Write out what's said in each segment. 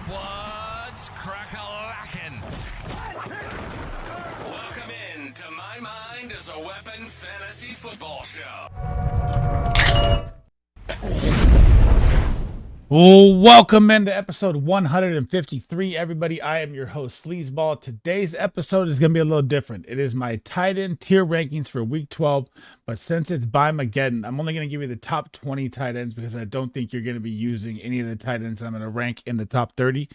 What's crack-a-lackin'? Welcome in to My Mind is a Weapon Fantasy Football Show. Welcome into episode 153, everybody. I am your host, Sleazeball. Today's episode is going to be a little different. It is my tight end tier rankings for week 12, but since it's by Mageddon, I'm only going to give you the top 20 tight ends because I don't think you're going to be using any of the tight ends I'm going to rank in the top 30.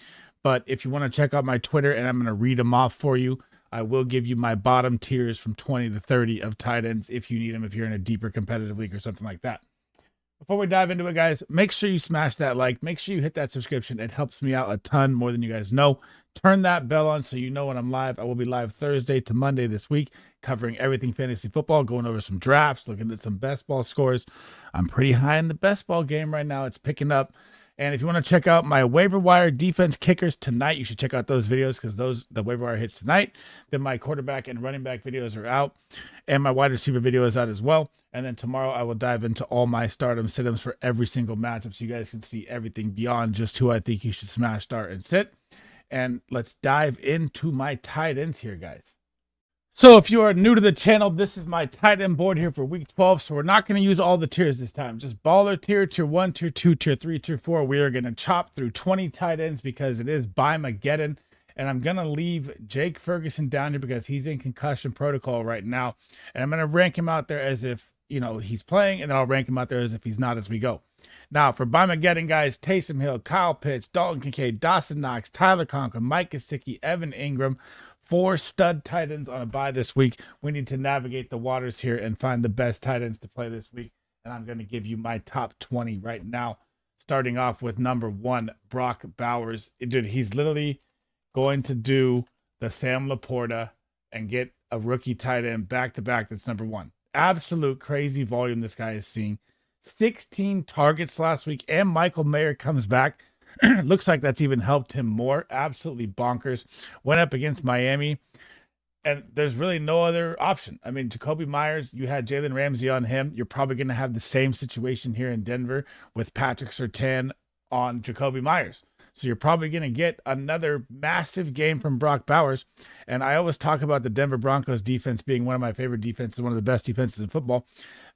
But if you want to check out my Twitter and I'm going to read them off for you, I will give you my bottom tiers from 20 to 30 of tight ends if you need them, if you're in a deeper competitive league or something like that. Before we dive into it, guys, make sure you smash that like. Make sure you hit that subscription. It helps me out a ton more than you guys know. Turn that bell on so you know when I'm live. I will be live Thursday to Monday this week, covering everything fantasy football, going over some drafts, looking at some best ball scores. I'm pretty high in the best ball game right now. It's picking up. And if you want to check out my waiver wire defense kickers tonight, you should check out those videos because the waiver wire hits tonight. Then my quarterback and running back videos are out. And my wide receiver video is out as well. And then tomorrow I will dive into all my stardom sit-ems for every single matchup so you guys can see everything beyond just who I think you should smash, start, and sit. And let's dive into my tight ends here, guys. So if you are new to the channel, this is my tight end board here for week 12. So we're not going to use all the tiers this time. Just baller tier, tier 1, tier 2, tier 3, tier 4. We are going to chop through 20 tight ends because it is by Mageddon. And I'm going to leave Jake Ferguson down here because he's in concussion protocol right now. And I'm going to rank him out there as if, he's playing. And then I'll rank him out there as if he's not as we go. Now, for by Mageddon, guys, Taysom Hill, Kyle Pitts, Dalton Kincaid, Dawson Knox, Tyler Conklin, Mike Gesicki, Evan Ingram. 4 stud tight ends on a bye this week. We need to navigate the waters here and find the best tight ends to play this week. And I'm going to give you my top 20 right now. Starting off with number 1, Brock Bowers. Dude, he's literally going to do the Sam LaPorta and get a rookie tight end back-to-back. That's number 1. Absolute crazy volume this guy is seeing. 16 targets last week, and Michael Mayer comes back. Looks like that's even helped him more. Absolutely bonkers. Went up against Miami, and there's really no other option. I mean, Jacoby Myers, you had Jalen Ramsey on him. You're probably going to have the same situation here in Denver with Patrick Surtain on Jacoby Myers. So you're probably going to get another massive game from Brock Bowers. And I always talk about the Denver Broncos defense being one of my favorite defenses, one of the best defenses in football.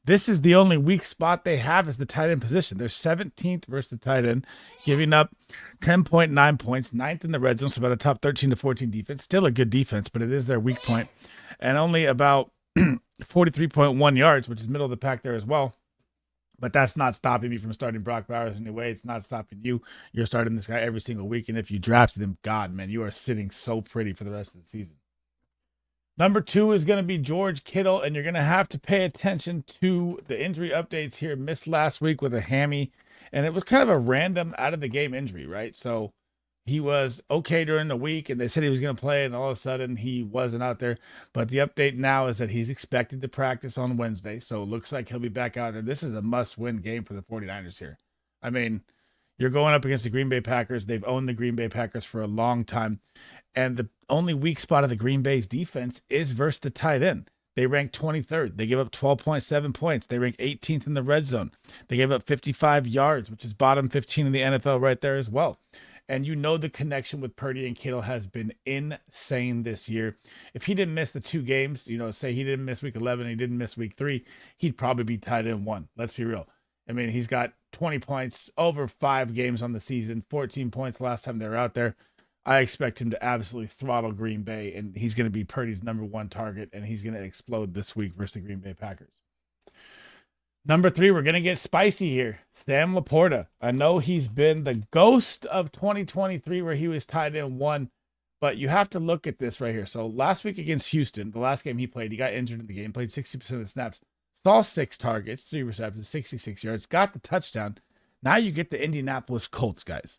This is the only weak spot they have is the tight end position. They're 17th versus the tight end, giving up 10.9 points, 9th in the red zone, so about a top 13 to 14 defense. Still a good defense, but it is their weak point. And only about 43.1 yards, which is middle of the pack there as well. But that's not stopping me from starting Brock Bowers anyway. It's not stopping you. You're starting this guy every single week. And if you drafted him, God, man, you are sitting so pretty for the rest of the season. Number 2 is going to be George Kittle, and you're going to have to pay attention to the injury updates here. Missed last week with a hammy, and it was kind of a random out-of-the-game injury, right? So he was okay during the week, and they said he was going to play, and all of a sudden he wasn't out there. But the update now is that he's expected to practice on Wednesday, so it looks like he'll be back out there. This is a must-win game for the 49ers here. I mean, you're going up against the Green Bay Packers. They've owned the Green Bay Packers for a long time. And the only weak spot of the Green Bay's defense is versus the tight end. They rank 23rd. They give up 12.7 points. They rank 18th in the red zone. They gave up 55 yards, which is bottom 15 in the NFL right there as well. And the connection with Purdy and Kittle has been insane this year. If he didn't miss the 2 games, say he didn't miss week 11, he didn't miss week 3, he'd probably be tight end 1. Let's be real. I mean, he's got 20 points over 5 games on the season, 14 points last time they were out there. I expect him to absolutely throttle Green Bay, and he's going to be Purdy's number 1 target, and he's going to explode this week versus the Green Bay Packers. Number 3, we're going to get spicy here. Sam LaPorta. I know he's been the ghost of 2023 where he was tight end 1, but you have to look at this right here. So last week against Houston, the last game he played, he got injured in the game, played 60% of the snaps, saw 6 targets, 3 receptions, 66 yards, got the touchdown. Now you get the Indianapolis Colts, guys.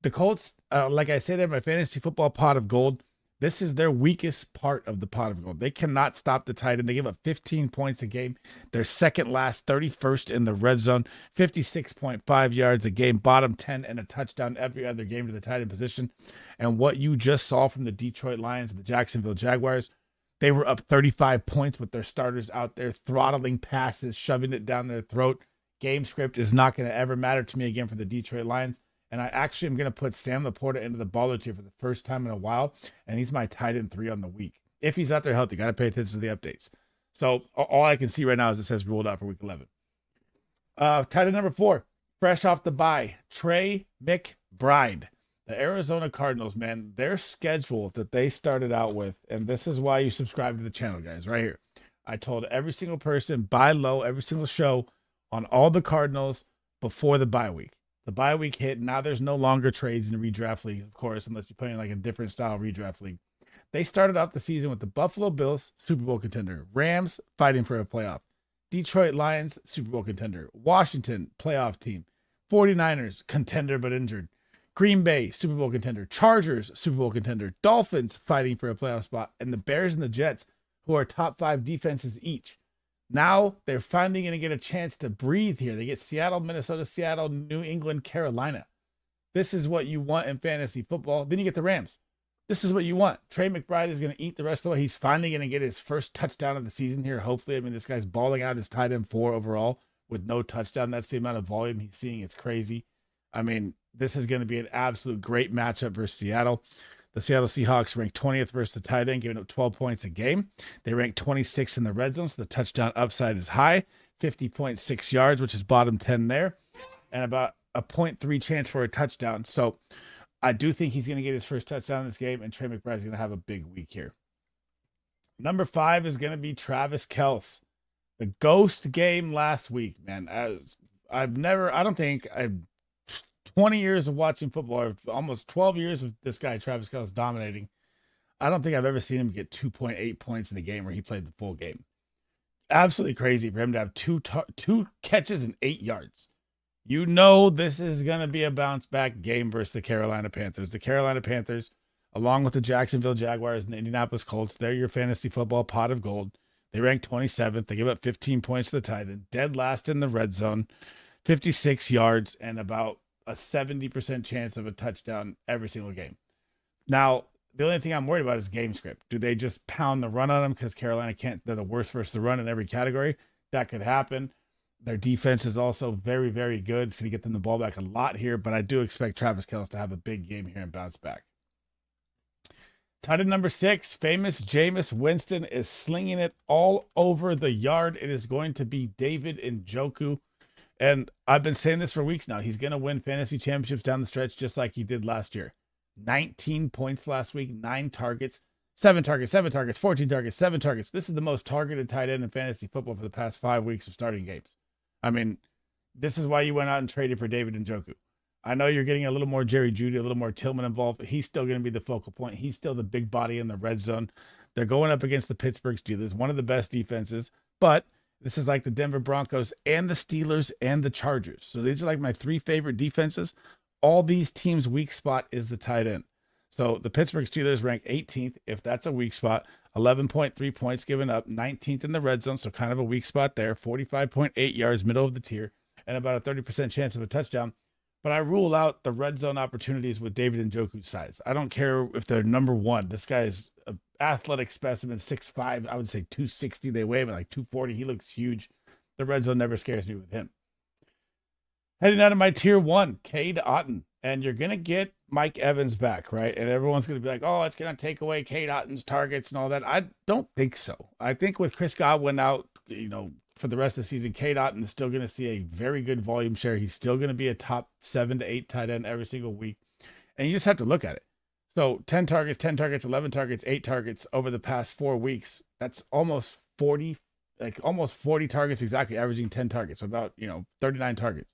The Colts, like I said, they're my fantasy football pot of gold. This is their weakest part of the pot of gold. They cannot stop the tight end. They give up 15 points a game. They're second last, 31st in the red zone, 56.5 yards a game, bottom 10 and a touchdown every other game to the tight end position. And what you just saw from the Detroit Lions and the Jacksonville Jaguars, they were up 35 points with their starters out there throttling passes, shoving it down their throat. Game script is not going to ever matter to me again for the Detroit Lions. And I actually am going to put Sam LaPorta into the baller tier for the first time in a while. And he's my tight end 3 on the week. If he's out there healthy, got to pay attention to the updates. So all I can see right now is it says ruled out for week 11. Tight end number 4, fresh off the bye, Trey McBride. The Arizona Cardinals, man, their schedule that they started out with, and this is why you subscribe to the channel, guys, right here. I told every single person, buy low, every single show on all the Cardinals before the bye week. The bye week hit. Now there's no longer trades in the redraft league, of course, unless you're playing like a different style redraft league. They started off the season with the Buffalo Bills, Super Bowl contender. Rams, fighting for a playoff. Detroit Lions, Super Bowl contender. Washington, playoff team. 49ers, contender but injured. Green Bay, Super Bowl contender. Chargers, Super Bowl contender. Dolphins, fighting for a playoff spot. And the Bears and the Jets, who are top 5 defenses each. Now they're finally going to get a chance to breathe here. They get Seattle, Minnesota, Seattle, New England, Carolina. This is what you want in fantasy football. Then you get the Rams. This is what you want. Trey McBride is going to eat the rest of the way. He's finally going to get his first touchdown of the season here. Hopefully, I mean, this guy's balling out his tight end 4 overall with no touchdown. That's the amount of volume he's seeing. It's crazy. I mean, this is going to be an absolute great matchup versus Seattle. The Seattle Seahawks ranked 20th versus the tight end, giving up 12 points a game. They ranked 26th in the red zone, so the touchdown upside is high. 50.6 yards, which is bottom 10 there, and about a 0.3 chance for a touchdown. So I do think he's going to get his first touchdown in this game, and Trey McBride is going to have a big week here. Number 5 is going to be Travis Kelce. The ghost game last week, man. I've 20 years of watching football, almost 12 years with this guy, Travis Kelce, dominating. I don't think I've ever seen him get 2.8 points in a game where he played the full game. Absolutely crazy for him to have two catches and 8 yards. You know this is going to be a bounce-back game versus the Carolina Panthers. The Carolina Panthers, along with the Jacksonville Jaguars and the Indianapolis Colts, they're your fantasy football pot of gold. They rank 27th. They give up 15 points to the tight end. Dead last in the red zone, 56 yards, and about a 70% chance of a touchdown every single game. Now, the only thing I'm worried about is game script. Do they just pound the run on them because Carolina can't? They're the worst versus the run in every category. That could happen. Their defense is also very, very good. It's going to get them the ball back a lot here, but I do expect Travis Kelce to have a big game here and bounce back. Tight end number 6, famous Jameis Winston is slinging it all over the yard. It is going to be David Njoku. And I've been saying this for weeks now. He's going to win fantasy championships down the stretch just like he did last year. 19 points last week, 9 targets, 7 targets, 7 targets, 14 targets, 7 targets. This is the most targeted tight end in fantasy football for the past 5 weeks of starting games. I mean, this is why you went out and traded for David Njoku. I know you're getting a little more Jerry Jeudy, a little more Tillman involved, but he's still going to be the focal point. He's still the big body in the red zone. They're going up against the Pittsburgh Steelers, one of the best defenses, but this is like the Denver Broncos and the Steelers and the Chargers. So these are like my 3 favorite defenses. All these teams' weak spot is the tight end. So the Pittsburgh Steelers rank 18th, if that's a weak spot, 11.3 points given up, 19th in the red zone, so kind of a weak spot there, 45.8 yards, middle of the tier, and about a 30% chance of a touchdown. But I rule out the red zone opportunities with David Njoku's size. I don't care if they're number 1. This guy is an athletic specimen, 6'5", I would say 260. They weigh him at like 240. He looks huge. The red zone never scares me with him. Heading out of my tier 1, Cade Otton. And you're going to get Mike Evans back, right? And everyone's going to be like, oh, it's going to take away Cade Otton's targets and all that. I don't think so. I think with Chris Godwin out, for the rest of the season, Cade Otton is still going to see a very good volume share. He's still going to be a top 7 to 8 tight end every single week. And you just have to look at it. So 10 targets, 11 targets, 8 targets over the past 4 weeks. That's almost 40 targets exactly, averaging 10 targets. So about, 39 targets.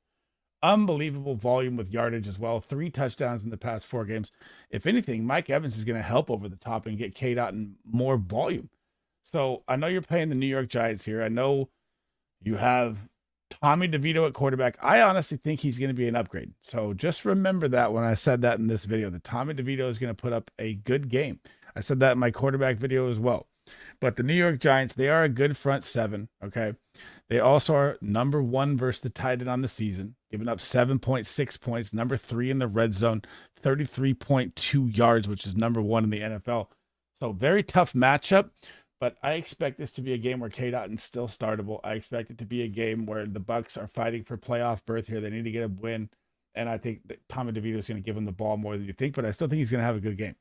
Unbelievable volume with yardage as well. 3 touchdowns in the past 4 games. If anything, Mike Evans is going to help over the top and get Cade Otton more volume. So I know you're playing the New York Giants here. I know you have Tommy DeVito at quarterback. I honestly think he's going to be an upgrade. So just remember that when I said that in this video, that Tommy DeVito is going to put up a good game. I said that in my quarterback video as well. But the New York Giants, they are a good front 7, okay? They also are number 1 versus the tight end on the season, giving up 7.6 points, number 3 in the red zone, 33.2 yards, which is number 1 in the NFL. So very tough matchup, but I expect this to be a game where Cade Otton's still startable. I expect it to be a game where the Bucs are fighting for playoff berth here. They need to get a win. And I think that Tommy DeVito is going to give him the ball more than you think, but I still think he's going to have a good game.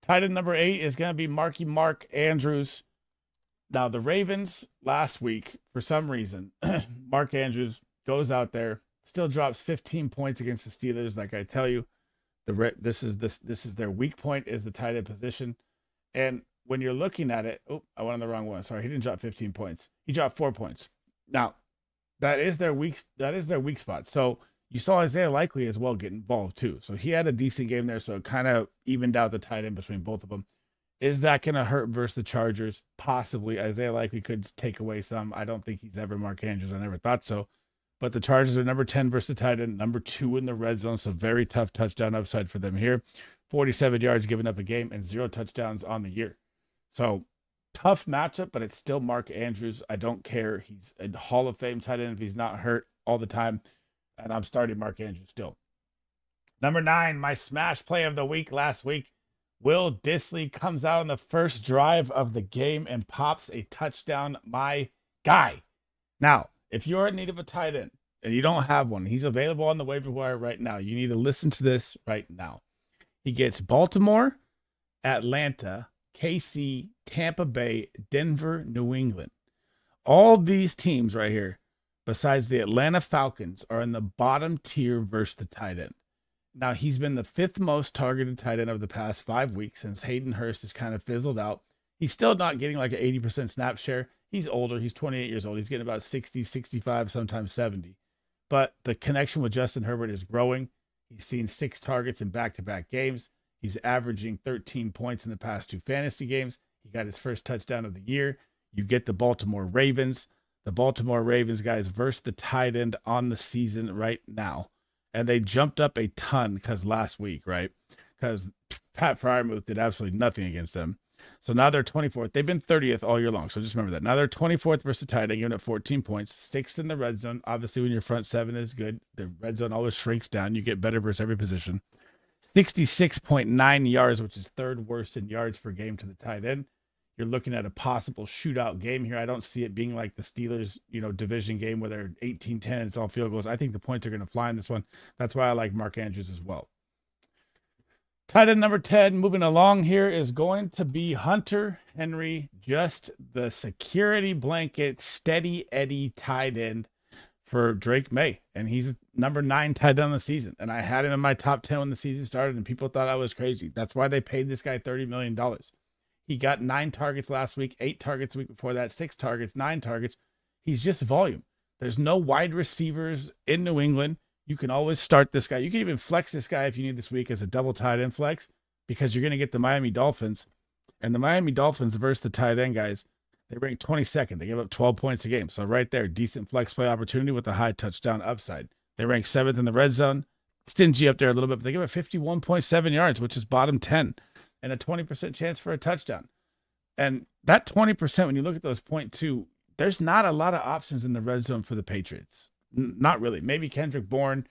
Tight end number 8 is going to be Mark Andrews. Now, the Ravens last week, for some reason, Mark Andrews goes out there, still drops 15 points against the Steelers. Like I tell you, this is their weak point is the tight end position. And when you're looking at it, I went on the wrong one. Sorry, he didn't drop 15 points. He dropped 4 points. Now, that is their weak spot. So you saw Isaiah Likely as well get involved too. So he had a decent game there. So it kind of evened out the tight end between both of them. Is that going to hurt versus the Chargers? Possibly. Isaiah Likely could take away some. I don't think he's ever Mark Andrews. I never thought so. But the Chargers are number 10 versus the tight end, number 2 in the red zone. So very tough touchdown upside for them here. 47 yards given up a game and 0 touchdowns on the year. So tough matchup, but it's still Mark Andrews. I don't care. He's a Hall of Fame tight end if he's not hurt all the time. And I'm starting Mark Andrews still. Number 9, my smash play of the week last week. Will Dissly comes out on the first drive of the game and pops a touchdown. My guy. Now, if you're in need of a tight end and you don't have one, he's available on the waiver wire right now. You need to listen to this right now. He gets Baltimore, Atlanta, KC, Tampa Bay, Denver, New England. All these teams right here, besides the Atlanta Falcons, are in the bottom tier versus the tight end. Now, he's been the 5th most targeted tight end of the past 5 weeks since Hayden Hurst has kind of fizzled out. He's still not getting like an 80% snap share. He's older. He's 28 years old. He's getting about 60, 65, sometimes 70. But the connection with Justin Herbert is growing. He's seen 6 targets in back-to-back games. He's averaging 13 points in the past 2 fantasy games. He got his first touchdown of the year. You get the Baltimore Ravens. The Baltimore Ravens, guys, versus the tight end on the season right now. And they jumped up a ton because last week, right? Because Pat Freiermuth did absolutely nothing against them. So now they're 24th. They've been 30th all year long. So just remember that. Now they're 24th versus the tight end, giving up 14 points, 6th in the red zone. Obviously, when your front 7 is good, the red zone always shrinks down. You get better versus every position. 66.9 yards, which is 3rd worst in yards per game to the tight end. You're looking at a possible shootout game here. I don't see it being like the Steelers, division game where they're 18-10 and it's all field goals. I think the points are going to fly in this one. That's why I like Mark Andrews as well. Tight end number 10, moving along here, is going to be Hunter Henry, just the security blanket, steady Eddie tight end for Drake May. And he's number 9 tight end on the season. And I had him in my top 10 when the season started, and people thought I was crazy. That's why they paid this guy $30 million. He got 9 targets last week, 8 targets the week before that, 6 targets, 9 targets. He's just volume. There's no wide receivers in New England. You can always start this guy. You can even flex this guy if you need this week as a double tight end flex because you're going to get the Miami Dolphins. And the Miami Dolphins versus the tight end guys, they rank 22nd. They give up 12 points a game. So right there, decent flex play opportunity with a high touchdown upside. They rank 7th in the red zone. Stingy up there a little bit, but they give up 51.7 yards, which is bottom 10. And a 20% chance for a touchdown. And that 20%, when you look at those 0.2, there's not a lot of options in the red zone for the Patriots. Not really. Maybe Kendrick Bourne,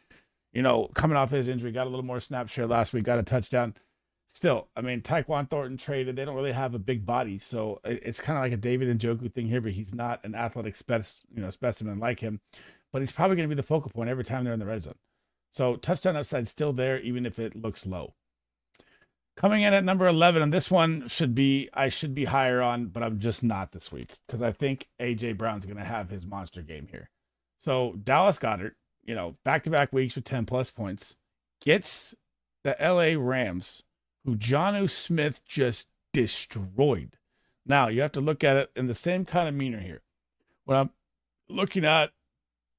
coming off his injury, got a little more snap share last week, got a touchdown. Still, I mean, Tyquan Thornton traded. They don't really have a big body. So it's kind of like a David Njoku thing here, but he's not an athletic specimen like him. But he's probably going to be the focal point every time they're in the red zone. So touchdown upside still there, even if it looks low. Coming in at number 11, and this one I should be higher on, but I'm just not this week because I think A.J. Brown's going to have his monster game here. So Dallas Goedert, back-to-back weeks with 10-plus points, gets the L.A. Rams, who Jonnu Smith just destroyed. Now, you have to look at it in the same kind of manner here. When I'm looking at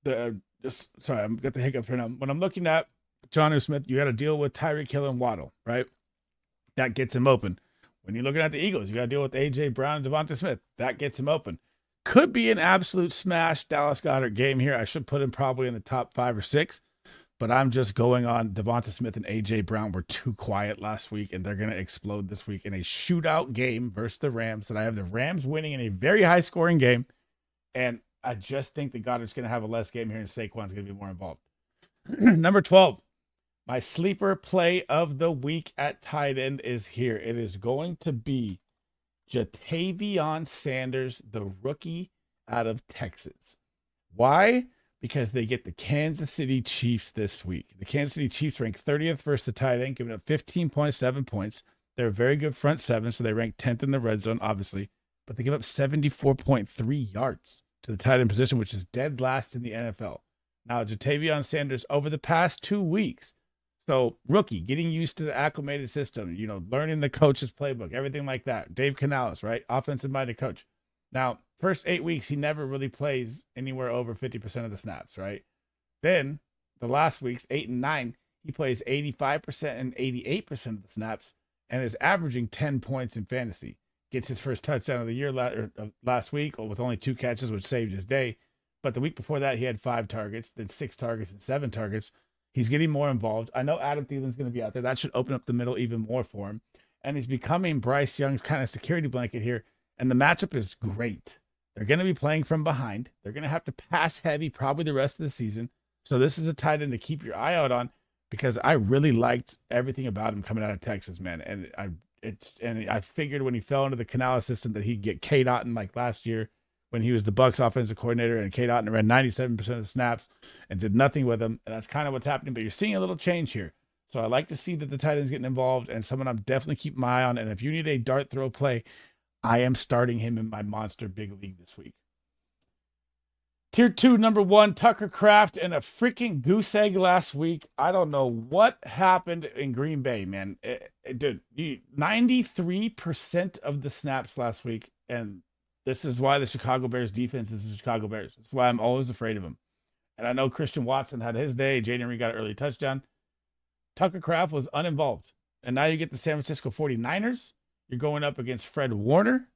I've got the hiccups right now. When I'm looking at Jonnu Smith, you got to deal with Tyreek Hill and Waddle, right? That gets him open. When you're looking at the Eagles, you got to deal with A.J. Brown and Devonta Smith. That gets him open. Could be an absolute smash Dallas Goedert game here. I should put him probably in the top 5 or 6, but I'm just going on Devonta Smith and A.J. Brown were too quiet last week, and they're going to explode this week in a shootout game versus the Rams. And I have the Rams winning in a very high-scoring game, and I just think that Goddard's going to have a less game here, and Saquon's going to be more involved. Number 12. My sleeper play of the week at tight end is here. It is going to be Jatavion Sanders, the rookie out of Texas. Why? because they get the Kansas City Chiefs this week. The Kansas City Chiefs rank 30th versus the tight end, giving up 15.7 points. They're a very good front seven, so they rank 10th in the red zone, obviously. But they give up 74.3 yards to the tight end position, which is dead last in the NFL. Now, Jatavion Sanders, over the past 2 weeks, so rookie, getting used to the acclimated system, learning the coach's playbook, everything like that. Dave Canales, right? Offensive-minded coach. Now, first 8 weeks, he never really plays anywhere over 50% of the snaps, right? Then, the last weeks, 8 and 9, he plays 85% and 88% of the snaps and is averaging 10 points in fantasy. Gets his first touchdown of the year last week with only 2 catches, which saved his day. But the week before that, he had 5 targets, then 6 targets and 7 targets. He's getting more involved. I know Adam Thielen's going to be out there. That should open up the middle even more for him. And he's becoming Bryce Young's kind of security blanket here. And the matchup is great. They're going to be playing from behind. They're going to have to pass heavy probably the rest of the season. So this is a tight end to keep your eye out on because I really liked everything about him coming out of Texas, man. And I figured when he fell into the Canales system that he'd get K. Otten like last year when he was the Bucs offensive coordinator, and K. Otten ran 97% of the snaps and did nothing with him. And that's kind of what's happening. But you're seeing a little change here. So I like to see that the tight end's getting involved and someone I'm definitely keeping my eye on. And if you need a dart throw play, I am starting him in my monster big league this week. Tier 2, number 1, Tucker Kraft, and a freaking goose egg last week. I don't know what happened in Green Bay, man. Dude, 93% of the snaps last week, and this is why the Chicago Bears defense is the Chicago Bears. That's why I'm always afraid of them. And I know Christian Watson had his day. Jaden Reed got an early touchdown. Tucker Kraft was uninvolved. And now you get the San Francisco 49ers. You're going up against Fred Warner,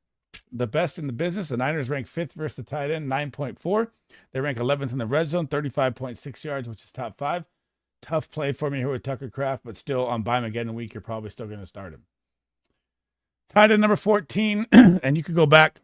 the best in the business. The Niners rank 5th versus the tight end, 9.4. They rank 11th in the red zone, 35.6 yards, which is top 5. Tough play for me here with Tucker Kraft, but still on buy him again in a week, you're probably still going to start him. Tight end number 14, and you could go back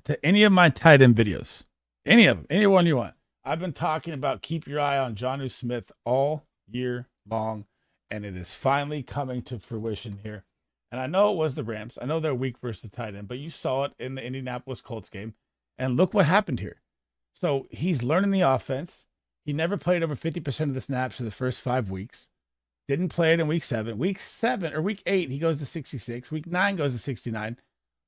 to any of my tight end videos. Any of them, any one you want. I've been talking about keep your eye on Jonnu Smith all year long, and it is finally coming to fruition here. And I know it was the Rams. I know they're weak versus the tight end, but you saw it in the Indianapolis Colts game. And look what happened here. So he's learning the offense. He never played over 50% of the snaps for the first 5 weeks. Didn't play it in week 7. Week 8, he goes to 66. Week 9 goes to 69.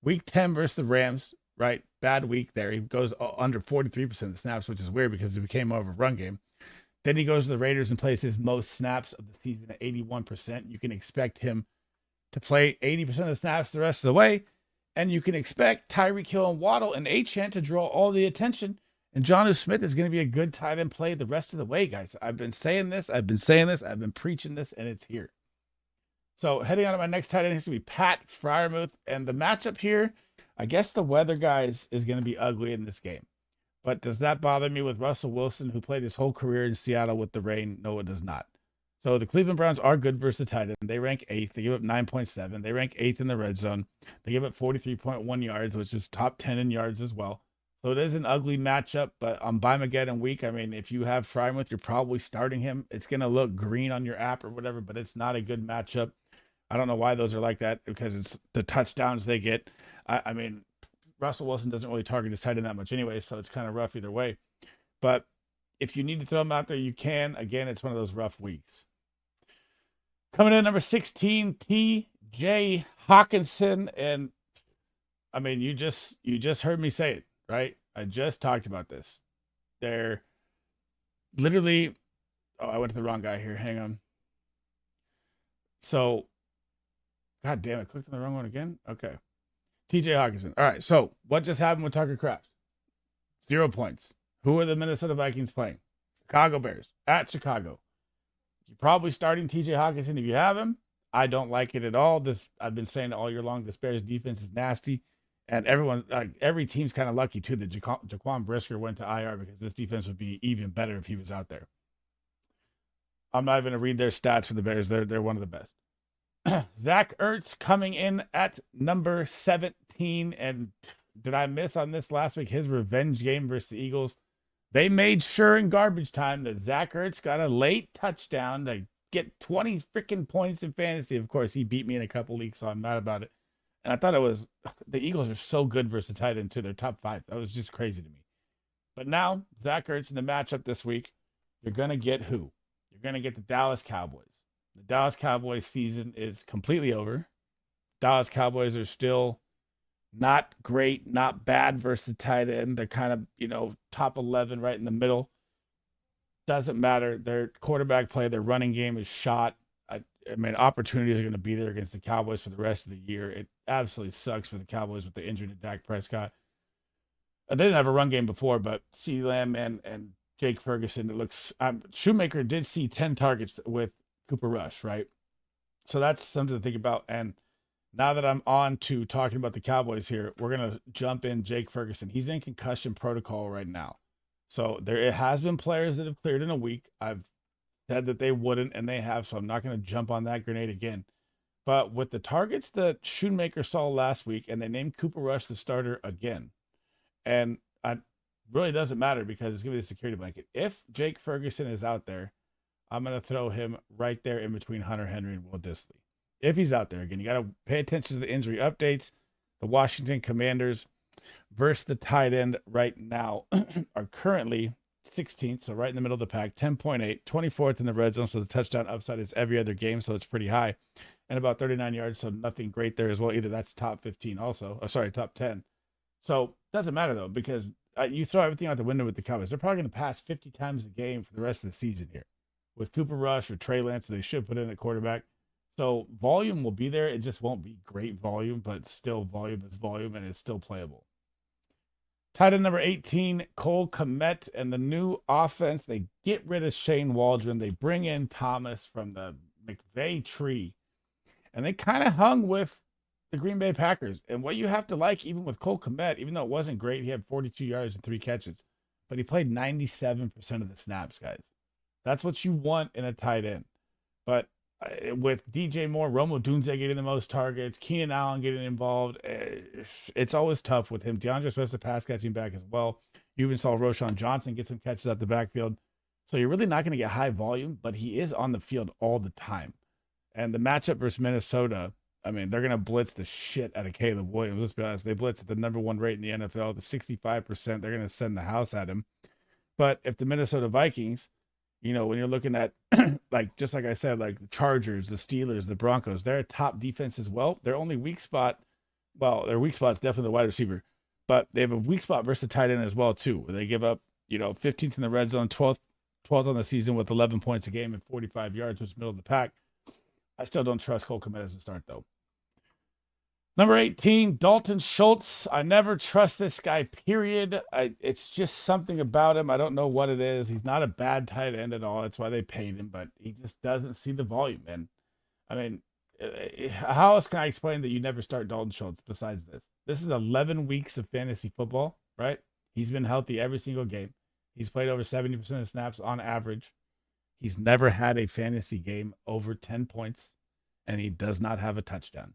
Week 10 versus the Rams, right? Bad week there. He goes under 43% of the snaps, which is weird because it became more of a run game. Then he goes to the Raiders and plays his most snaps of the season at 81%. You can expect him to play 80% of the snaps the rest of the way. And you can expect Tyreek Hill and Waddle and Achane to draw all the attention. And Jonnu Smith is going to be a good tight end play the rest of the way, guys. I've been saying this. I've been preaching this, and it's here. So heading on to my next tight end is going to be Pat Freiermuth. And the matchup here, I guess the weather, guys, is going to be ugly in this game. But does that bother me with Russell Wilson, who played his whole career in Seattle with the rain? No, it does not. So the Cleveland Browns are good versus tight end. They rank 8th. They give up 9.7. They rank 8th in the red zone. They give up 43.1 yards, which is top 10 in yards as well. So it is an ugly matchup, but on Buymageddon week, I mean, if you have Freiermuth, you're probably starting him. It's going to look green on your app or whatever, but it's not a good matchup. I don't know why those are like that because it's the touchdowns they get. I mean, Russell Wilson doesn't really target his tight end that much anyway, so it's kind of rough either way. But if you need to throw him out there, you can. Again, it's one of those rough weeks. Coming in at number 16, T.J. Hawkinson. And, I mean, you just heard me say it, right? I just talked about this. They're literally... Oh, I went to the wrong guy here. Hang on. So, God damn it. Clicked on the wrong one again? Okay. T.J. Hawkinson. All right, so what just happened with Tucker Kraft? 0 points. Who are the Minnesota Vikings playing? Chicago Bears. At Chicago. You're probably starting T.J. Hawkinson if you have him. I don't like it at all. I've been saying it all year long. This Bears defense is nasty. And every team's kind of lucky, too, that Jaquan Brisker went to IR because this defense would be even better if he was out there. I'm not even going to read their stats for the Bears. They're one of the best. Zach Ertz coming in at number 17. And did I miss on this last week? His revenge game versus the Eagles. They made sure in garbage time that Zach Ertz got a late touchdown to get 20 freaking points in fantasy. Of course, he beat me in a couple leagues, so I'm mad about it. And I thought the Eagles are so good versus tight end too. They're top 5. That was just crazy to me. But now, Zach Ertz in the matchup this week, you're going to get who? You're going to get the Dallas Cowboys. The Dallas Cowboys season is completely over. Dallas Cowboys are still not great, not bad versus the tight end. They're kind of, top 11 right in the middle. Doesn't matter. Their quarterback play, their running game is shot. I mean, opportunities are going to be there against the Cowboys for the rest of the year. It absolutely sucks for the Cowboys with the injury to Dak Prescott. They didn't have a run game before, but CeeDee Lamb and Jake Ferguson, it looks Shoemaker did see 10 targets with Cooper Rush, right? So that's something to think about. And now that I'm on to talking about the Cowboys here, we're going to jump in Jake Ferguson. He's in concussion protocol right now. So it has been players that have cleared in a week. I've said that they wouldn't, and they have, so I'm not going to jump on that grenade again. But with the targets that Shoemaker saw last week, and they named Cooper Rush the starter again, and it really doesn't matter because it's going to be the security blanket. If Jake Ferguson is out there, I'm going to throw him right there in between Hunter Henry and Will Dissly. If he's out there, again, you got to pay attention to the injury updates. The Washington Commanders versus the tight end right now are currently 16th, so right in the middle of the pack, 10.8, 24th in the red zone, so the touchdown upside is every other game, so it's pretty high, and about 39 yards, so nothing great there as well either. That's top 15 also, top 10. So it doesn't matter, though, because you throw everything out the window with the Cowboys. They're probably going to pass 50 times a game for the rest of the season here. With Cooper Rush or Trey Lance, they should put in a quarterback. So volume will be there. It just won't be great volume, but still volume is volume, and it's still playable. Tight end number 18, Cole Kmet, and the new offense, they get rid of Shane Waldron. They bring in Thomas from the McVay tree, and they kind of hung with the Green Bay Packers. And what you have to like, even with Cole Kmet, even though it wasn't great, he had 42 yards and 3 catches, but he played 97% of the snaps, guys. That's what you want in a tight end. But with DJ Moore, Romo Dunze getting the most targets, Keenan Allen getting involved, it's always tough with him. DeAndre Swift's a pass catching back as well. You even saw Roshan Johnson get some catches at the backfield. So you're really not going to get high volume, but he is on the field all the time. And the matchup versus Minnesota, I mean, they're going to blitz the shit out of Caleb Williams. Let's be honest. They blitz at the number 1 rate in the NFL, the 65%. They're going to send the house at him. But if the Minnesota Vikings, when you're looking at, just like I said, like the Chargers, the Steelers, the Broncos, they're a top defense as well. Their only weak spot, their weak spot's definitely the wide receiver, but they have a weak spot versus tight end as well, too, where they give up, 15th in the red zone, 12th on the season with 11 points a game and 45 yards, which is middle of the pack. I still don't trust Cole Kmet as a start, though. Number 18, Dalton Schultz. I never trust this guy, period. It's just something about him. I don't know what it is. He's not a bad tight end at all. That's why they paid him, but he just doesn't see the volume. And, I mean, how else can I explain that you never start Dalton Schultz besides this? This is 11 weeks of fantasy football, right? He's been healthy every single game. He's played over 70% of snaps on average. He's never had a fantasy game over 10 points, and he does not have a touchdown.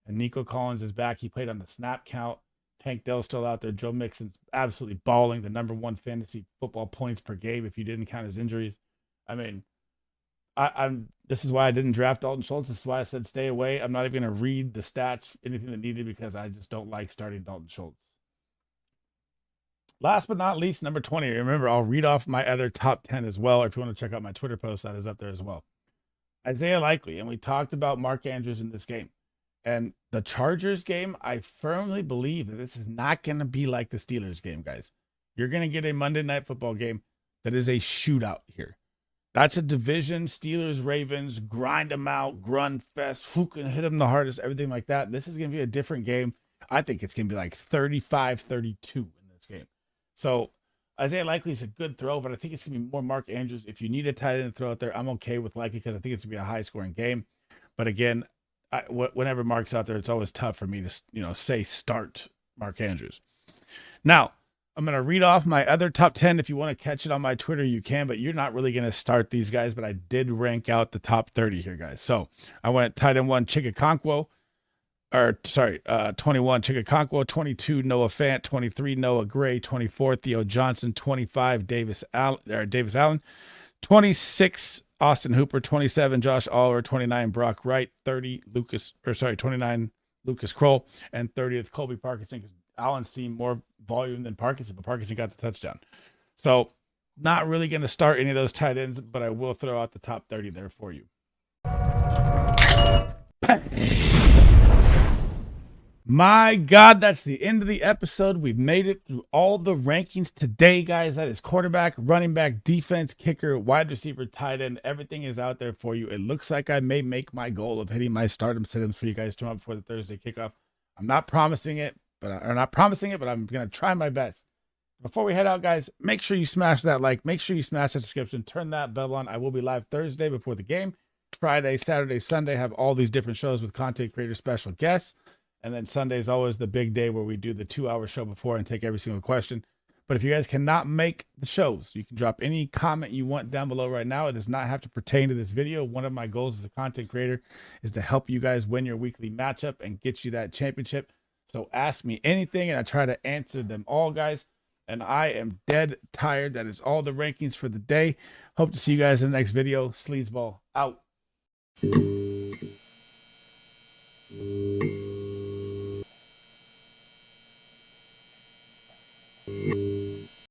And Nico Collins is back. He played on the snap count. Tank Dell's still out there. Joe Mixon's absolutely balling, the number 1 fantasy football points per game if you didn't count his injuries. I mean, this is why I didn't draft Dalton Schultz. This is why I said stay away. I'm not even going to read the stats, anything that needed, because I just don't like starting Dalton Schultz. Last but not least, number 20. Remember, I'll read off my other top 10 as well. If you want to check out my Twitter post, that is up there as well. Isaiah Likely, and we talked about Mark Andrews in this game. And the Chargers game, I firmly believe that this is not going to be like the Steelers game, guys. You're going to get a Monday Night Football game that is a shootout here. That's a division, Steelers, Ravens, grind them out, grunt fest, who can hit them the hardest, everything like that. This is going to be a different game. I think it's going to be like 35-32 in this game. So Isaiah Likely is a good throw, but I think it's going to be more Mark Andrews. If you need a tight end to throw out there, I'm okay with Likely because I think it's going to be a high-scoring game. But again, whenever Mark's out there, it's always tough for me to, say start Mark Andrews. Now, I'm going to read off my other top 10. If you want to catch it on my Twitter, you can, but you're not really going to start these guys, but I did rank out the top 30 here, guys. So I went tight end 1, 21, Chikakonkwo, 22, Noah Fant, 23, Noah Gray, 24, Theo Johnson, 25, Davis Allen, 26, Austin Hooper, 27, Josh Oliver, 29, Brock Wright, 29, Lucas Kroll, and 30th, Colby Parkinson. Allen's seen more volume than Parkinson, but Parkinson got the touchdown. So not really going to start any of those tight ends, but I will throw out the top 30 there for you. My God, that's the end of the episode. We've made it through all the rankings today, guys. That is quarterback, running back, defense, kicker, wide receiver, tight end. Everything is out there for you. It looks like I may make my goal of hitting my stardom sit-ins for you guys tomorrow before the Thursday kickoff. I'm not promising it, but I'm going to try my best. Before we head out, guys, make sure you smash that like. Make sure you smash that subscription. Turn that bell on. I will be live Thursday before the game. Friday, Saturday, Sunday, have all these different shows with content creators, special guests. And then Sunday is always the big day where we do the 2-hour show before and take every single question. But if you guys cannot make the shows, you can drop any comment you want down below right now. It does not have to pertain to this video. One of my goals as a content creator is to help you guys win your weekly matchup and get you that championship. So ask me anything, and I try to answer them all, guys. And I am dead tired. That is all the rankings for the day. Hope to see you guys in the next video. Sleazeball out.